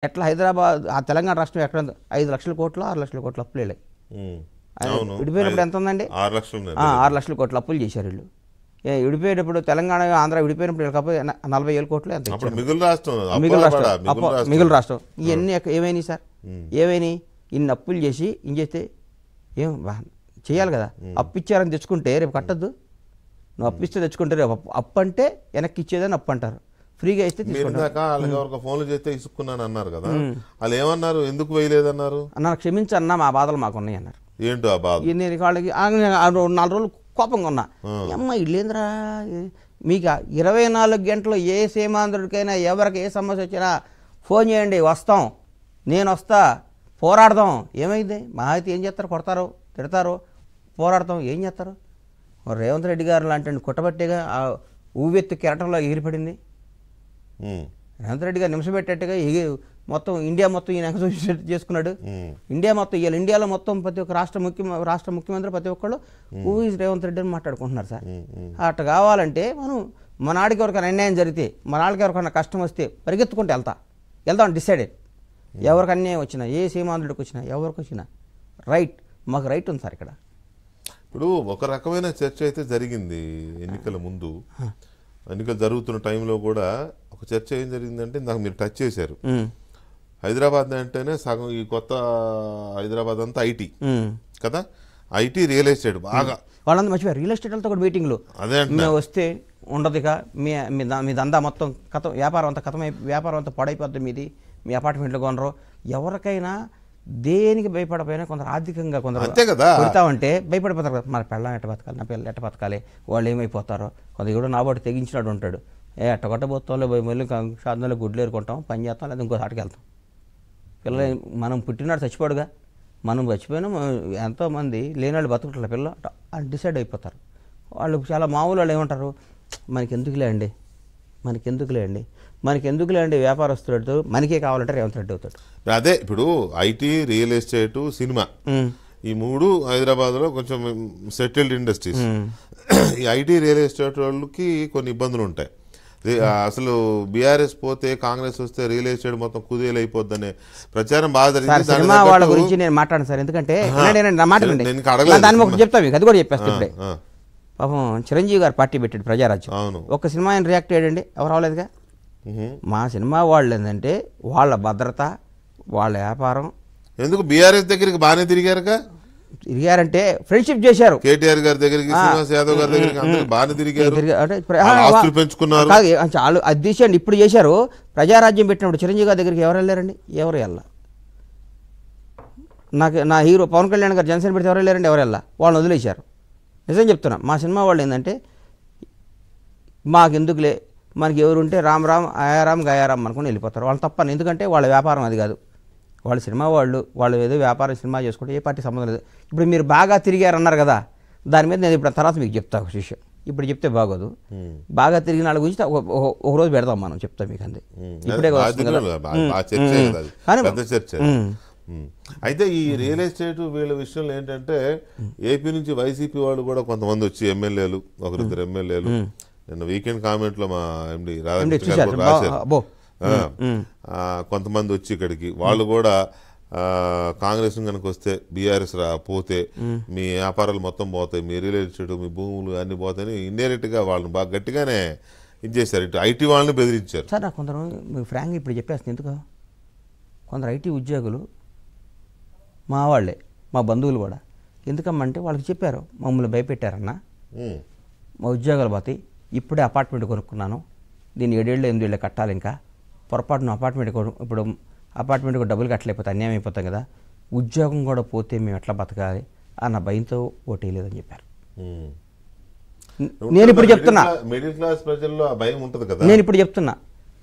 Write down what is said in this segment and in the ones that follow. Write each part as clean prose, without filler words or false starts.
ఎట్లా హైదరాబాద్ ఆ తెలంగాణ రాష్ట్రం ఎక్కడ 5 లక్షల కోట్లు 6 లక్షల కోట్లు అప్పులు వెళ్ళాయి. విడిపోయినప్పుడు ఎంత ఉందండి? 6 లక్షల కోట్లు అప్పులు చేశారు వీళ్ళు. విడిపోయేటప్పుడు తెలంగాణ ఆంధ్ర విడిపోయినప్పుడు కాకపోతే 40,000 కోట్లు ఎంత ఇచ్చారు? మిగులు రాష్ట్రం. ఇవన్నీ ఏమైనాయి సార్? ఏమైనాయి? ఇన్ని అప్పులు చేసి ఏం చేస్తే ఏం చేయాలి కదా. అప్పు ఇచ్చారని తెచ్చుకుంటే రేపు కట్టద్దు. నువ్వు అప్పు ఇస్తే తెచ్చుకుంటే రేపు అప్పు అంటే వెనక్కి ఇచ్చేదని అప్పు అంటారు. ఫ్రీగా ఇస్తే ఫోన్లు చేస్తే ఇసుకున్నాను అన్నారు కదా, వాళ్ళు ఏమన్నారు? ఎందుకు వేయలేదన్నారు? అన్న క్షమించన్నా మా బాధలు మాకున్నాయి అన్నారు. ఏంటో ఆ బాధ? నేను వాళ్ళకి 4 రోజులు కోపంగా ఉన్నా. అమ్మ ఇల్లేంద్రా మీకు 24 గంటలు ఏ సీమాంధ్రుడికైనా ఎవరికి ఏ సమస్య వచ్చినా ఫోన్ చేయండి, వస్తాం, నేను వస్తా, పోరాడదాం. ఏమైంది? మా అయితే ఏం చేస్తారు? కొడతారు, తిడతారు, పోరాడతాం. ఏం చేస్తారు? రేవంత్ రెడ్డి గారు లాంటి కుట్టబట్టేగా ఊవెత్తు కెరటంలో ఎగిరిపడింది. రేవంత్ రెడ్డి గారు నిమిషం పెట్టేట్టుగా మొత్తం ఇండియా మొత్తం ఈయన చేసుకున్నాడు. ఇండియా మొత్తం ఇవాళ ఇండియాలో మొత్తం ప్రతి ఒక్క రాష్ట్ర ముఖ్యమంత్రి ప్రతి ఒక్కళ్ళు రేవంత్ రెడ్డి అని మాట్లాడుకుంటున్నారు సార్. అట్లా కావాలంటే మన ఆడికి ఎవరికైనా అన్యాయం జరిగితే, మన ఆడికి ఎవరికైనా కష్టం వస్తే పరిగెత్తుకుంటూ వెళ్తాం డిసైడెడ్. ఎవరికి అన్యాయం వచ్చినా, ఏ సీమాంధ్రుడికి వచ్చినా, ఎవరికి వచ్చినా రైట్, మాకు రైట్ ఉంది సార్ ఇక్కడ. ఇప్పుడు ఒక రకమైన చర్చ అయితే జరిగింది ఎన్నికల ముందు. ఎన్నికలు జరుగుతున్న టైంలో కూడా ఒక చర్చ ఏం జరిగిందంటే, నాకు మీరు టచ్ చేశారు, హైదరాబాద్ అంటేనే సగం ఈ కొత్త హైదరాబాద్ అంతా ఐటీ కదా, ఐటీ రియల్ ఎస్టేట్ బాగా వాళ్ళంతా మర్చిపోయారు. రియల్ ఎస్టేట్ వాళ్ళతో కూడా మీటింగ్లు మేము వస్తే ఉండదు. ఇక మీ దందా మొత్తం కథం, వ్యాపారం అంతా పాడైపోద్ది, మీ అపార్ట్మెంట్లు కొనరు. ఎవరికైనా దేనికి భయపడపోయినా కొందరు ఆర్థికంగా కొందరు పెడతామంటే భయపడిపోతారు కదా. మన పెళ్ళం ఎట్ట బతకాలి, నా పిల్లలు ఎట్ట బతకాలి, వాళ్ళు ఏమైపోతారో. కొంత కూడా నాబోటి తెగించినాడు ఉంటాడు. ఎట్ట కొట్టబోతాంలో మళ్ళీ సాధనలో గుడ్లు ఏరుకుంటాం, పని చేస్తాం, లేదా ఇంకో ఆటకి వెళ్తాం. పిల్లలు మనం పుట్టినాడు చచ్చిపోడుగా, మనం చచ్చిపోయినా ఎంతోమంది లేనాళ్ళు బతుకుట్ల పిల్లలు అని డిసైడ్ అయిపోతారు. వాళ్ళు చాలా మామూలు వాళ్ళు ఏమంటారు, మనకెందుకులే అండి వ్యాపారస్తుడు, మనకే కావాలంటే రేవంత్ రెడ్డి అవుతాడు. అదే ఇప్పుడు ఐటీ, రియల్ ఎస్టేట్, సినిమా ఈ 3 హైదరాబాద్లో కొంచెం సెటిల్డ్ ఇండస్ట్రీస్. ఈ ఐటీ, రియల్ ఎస్టేట్ వాళ్ళకి కొన్ని ఇబ్బందులు ఉంటాయి. అసలు బీఆర్ఎస్ పోతే కాంగ్రెస్ వస్తే రియల్ ఎస్టేట్ మొత్తం కుదేలు అయిపోద్దనే ప్రచారం బాగా జరిగింది. సినిమా వాళ్ళ గురించి నేను మాట్లాడను సార్, ఎందుకంటే చెప్తా మీకు, అది కూడా చెప్పేస్తా ఇప్పుడే. పాపం చిరంజీవి గారు పార్టీ పెట్టాడు ప్రజారాజ్యం. ఒక సినిమా ఆయన రియాక్ట్ అయ్యాడండి, ఎవరు అవ్వలేదుగా. మా సినిమా వాళ్ళు ఏంటంటే వాళ్ళ భద్రత, వాళ్ళ వ్యాపారం. ఎందుకు బీఆర్ఎస్ దగ్గరికి బాగానే తిరిగారంటే ఫ్రెండ్షిప్ చేశారు. కేటీఆర్ గారి దగ్గరికి, శ్రీనివాస్ యాదవ్ గారి దగ్గరికి బాగానే తిరిగారు, పెంచుకున్నారు. చాలు అది తీసేయండి. ఇప్పుడు చేశారు. ప్రజారాజ్యం పెట్టినప్పుడు చిరంజీవి గారి దగ్గరికి ఎవరు వెళ్ళారండి? ఎవరు వెళ్ళా. నా హీరో పవన్ కళ్యాణ్ గారు జనసేన పెడితే ఎవరు వెళ్ళారండి? ఎవరు వెళ్ళా. వాళ్ళని వదిలేశారు. నిజం చెప్తున్నా. మా సినిమా వాళ్ళు ఏంటంటే మాకెందుకులే, మనకి ఎవరుంటే రామ్ ఆయారామ్ గయారామ్ అనుకుని వెళ్ళిపోతారు. వాళ్ళు తప్పని, ఎందుకంటే వాళ్ళ వ్యాపారం అది కాదు. వాళ్ళ సినిమా వాళ్ళు ఏదో వ్యాపారం సినిమా చేసుకుంటే ఏ పార్టీ సంబంధం లేదు. ఇప్పుడు మీరు బాగా తిరిగారన్నారు కదా, దాని మీద నేను ఇప్పుడు తర్వాత మీకు చెప్తా ఒక విషయం. ఇప్పుడు చెప్తే బాగోదు. బాగా తిరిగిన వాళ్ళ గురించి ఒక రోజు పెడతాం మనం, చెప్తాం మీకు. అంతే ఇప్పుడే అయితే ఈ రియల్ ఎస్టేట్ వీళ్ళ విషయంలో ఏంటంటే, ఏపీ నుంచి వైసీపీ వాళ్ళు కూడా కొంతమంది వచ్చి ఎమ్మెల్యేలు, ఒకరిద్దరు ఎమ్మెల్యేలు నిన్న వీకెండ్ కామెంట్ లో మా ఎండి రాధాకృష్ణ గారు రాశారు, కొంతమంది వచ్చి ఇక్కడికి వాళ్ళు కూడా కాంగ్రెస్ కనుక వస్తే బీఆర్ఎస్ పోతే మీ వ్యాపారాలు మొత్తం పోతాయి, మీ రియల్ ఎస్టేట్, మీ భూములు అన్ని పోతాయని ఇండైరెక్ట్ గా వాళ్ళని బాగా గట్టిగానే ఇది చేశారు. ఇటు ఐటీ వాళ్ళని బెదిరించారు సార్. నాకు కొందరు ఫ్రాంక్ ఇప్పుడు చెప్పేస్తుంది, ఎందుకు కొందరు ఐటీ ఉద్యోగులు మా వాళ్ళే, మా బంధువులు కూడా, ఎందుకమ్మంటే వాళ్ళకి చెప్పారు, మమ్మల్ని భయపెట్టారన్న, మా ఉద్యోగాలు పోతాయి, ఇప్పుడే అపార్ట్మెంట్ కొనుక్కున్నాను, దీన్ని 7 ఏళ్ళు 8 ఏళ్ళు కట్టాలి, ఇంకా పొరపాటున ఇప్పుడు అపార్ట్మెంట్కి డబ్బులు కట్టలేకపోతే అన్యాయం అయిపోతాం కదా, ఉద్యోగం కూడా పోతే మేము ఎట్లా బతకాలి అన్న భయంతో ఓటేయలేదని చెప్పారు. నేను ఇప్పుడు చెప్తున్నా, మిడిల్ క్లాస్ ప్రజల్లో ఆ భయం ఉంటుంది కదా. నేను ఇప్పుడు చెప్తున్నా,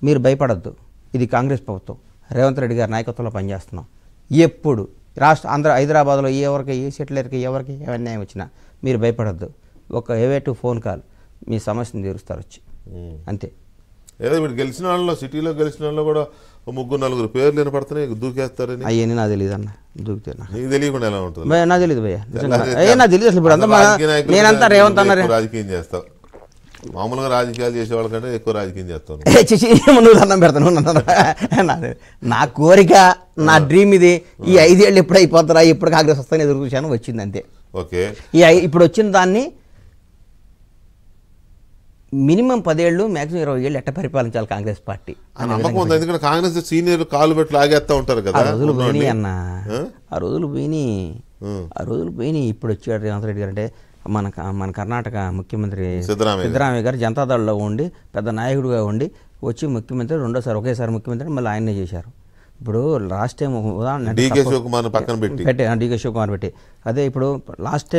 మీరు భయపడద్దు. ఇది కాంగ్రెస్ ప్రభుత్వం, రేవంత్ రెడ్డి గారి నాయకత్వంలో పనిచేస్తున్నాం. ఎప్పుడు హైదరాబాద్లో ఏ సెటిలర్కి ఎవరికి అన్యాయం వచ్చినా మీరు భయపడద్దు. ఒక ఏవేటు ఫోన్ కాల్, మీ సమస్యను తీరుస్తారు వచ్చి, అంతే. ఏదో మీరు గెలిచిన వాళ్ళలో, సిటీలో గెలిచిన వాళ్ళలో కూడా 3-4 పేర్లు వినపడుతున్నాయి, దూకేస్తారని. అయ్యని నాకు తెలియదు అన్న, దూకితే నీకు తెలియకుండా ఎలా ఉంటుంది? నాకు తెలియదు భయ్య, నాకు తెలియదు. అసలు ఇప్పుడు నేనంతా రేవంత్ అన్నారు, రాజకీయం చేస్తావు. మామూలుగా రాజకీయాలు చేసే వాళ్ళకంటే ఎక్కువ రాజకీయం చేస్తాను. నువ్వు దండం పెడతాను. నా కోరిక, నా డ్రీమ్ ఇది. ఈ 5 ఏళ్ళు ఎప్పుడు అయిపోతారా, ఎప్పుడు కాంగ్రెస్ వస్తాను ఎదురు చూశాను, వచ్చింది అంతే. ఓకే, ఇప్పుడు వచ్చిన దాన్ని మినిమం 10 ఏళ్ళు, మ్యాక్సిమం 20 ఏళ్ళు ఎట్ట పరిపాలించాలి కాంగ్రెస్ పార్టీ నమ్మకం ఉంది. ఎందుకంటే కాంగ్రెస్ సీనియర్ కాలు పెట్టి లాగేస్తా ఉంటారు కదా. ఆ రోజులు పోయినాయి అన్న, ఆ రోజులు పోయినాయి. ఇప్పుడు వచ్చాడు రేవంత్ రెడ్డి గారు అంటే మన కర్ణాటక ముఖ్యమంత్రి సిద్ధరామయ్య గారు జనతాదళ్లో ఉండి పెద్ద నాయకుడిగా ఉండి వచ్చి ముఖ్యమంత్రి రెండోసారి ఒకేసారి ముఖ్యమంత్రి మళ్ళీ ఆయనే చేశారు. ఇప్పుడు లాస్ట్ టైం ఉదాహరణ డీకే శివకుమార్ పక్కన డీకే శివకుమార్ పెట్టి అదే ఇప్పుడు లాస్ట్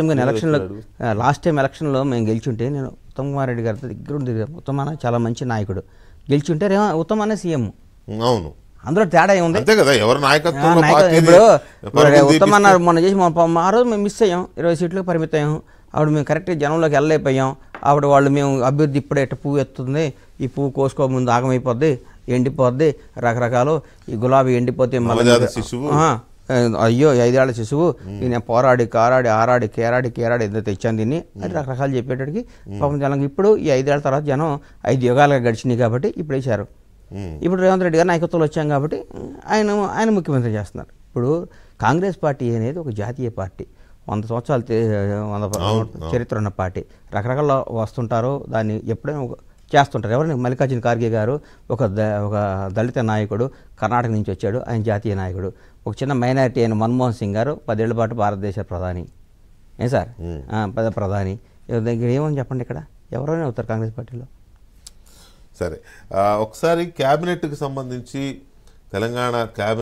టైం ఎలక్షన్లో మేము గెలిచుంటే నేను ఉత్తమ్ కుమార్ రెడ్డి గారి దగ్గర ఉంది. ఉత్తమ్ అన్న చాలా మంచి నాయకుడు, గెలిచుంటే ఉత్తమ్ అనే సీఎం. అవును, అందులో తేడా ఏముంది? ఇప్పుడు ఉత్తమ్ అన్న మొన్న చేసి ఆ రోజు మేము మిస్ అయ్యాం, 20 సీట్లకు పరిమితం. ఆవిడ మేము కరెక్ట్గా జనంలోకి వెళ్ళలేకపోయాం. ఆవిడ వాళ్ళు మేము అభివృద్ధి ఇప్పుడే పువ్వు ఎత్తుంది, ఈ పువ్వు కోసుకో ముందు ఆగమైపోద్ది, ఎండిపోద్ది, రకరకాలు ఈ గులాబీ ఎండిపోతే మళ్ళీ అయ్యో 5 ఏళ్ల శిశువు, నేను పోరాడి కారాడి ఆరాడి కేరాడి ఏదో తెచ్చాను దీన్ని అని రకరకాలు చెప్పేటడికి పాపం జనం ఇప్పుడు ఈ 5 ఏళ్ల తర్వాత జనం 5 యుగాలుగా గడిచినాయి కాబట్టి ఇప్పుడు వేశారు. ఇప్పుడు రేవంత్ రెడ్డి గారు నాయకత్వంలో వచ్చాం కాబట్టి ఆయన ముఖ్యమంత్రి చేస్తున్నారు. ఇప్పుడు కాంగ్రెస్ పార్టీ అనేది ఒక జాతీయ పార్టీ, 100 సంవత్సరాలు 100 చరిత్ర ఉన్న పార్టీ. రకరకాల వస్తుంటారు, దాన్ని ఎప్పుడైనా చేస్తుంటారు. ఎవరైనా మల్లికార్జున ఖార్గే గారు ఒక దళిత నాయకుడు, కర్ణాటక నుంచి వచ్చాడు, ఆయన జాతీయ నాయకుడు. ఒక చిన్న మైనారిటీ అయిన మన్మోహన్ సింగ్ గారు 10 ఏళ్ల పాటు భారతదేశ ప్రధాని. ఏం సార్, ప్రధాని దగ్గర ఏమని చెప్పండి, ఇక్కడ ఎవరైనా అవుతారు కాంగ్రెస్ పార్టీలో. సరే, ఒకసారి క్యాబినెట్కి సంబంధించి తెలంగాణ క్యాబినెట్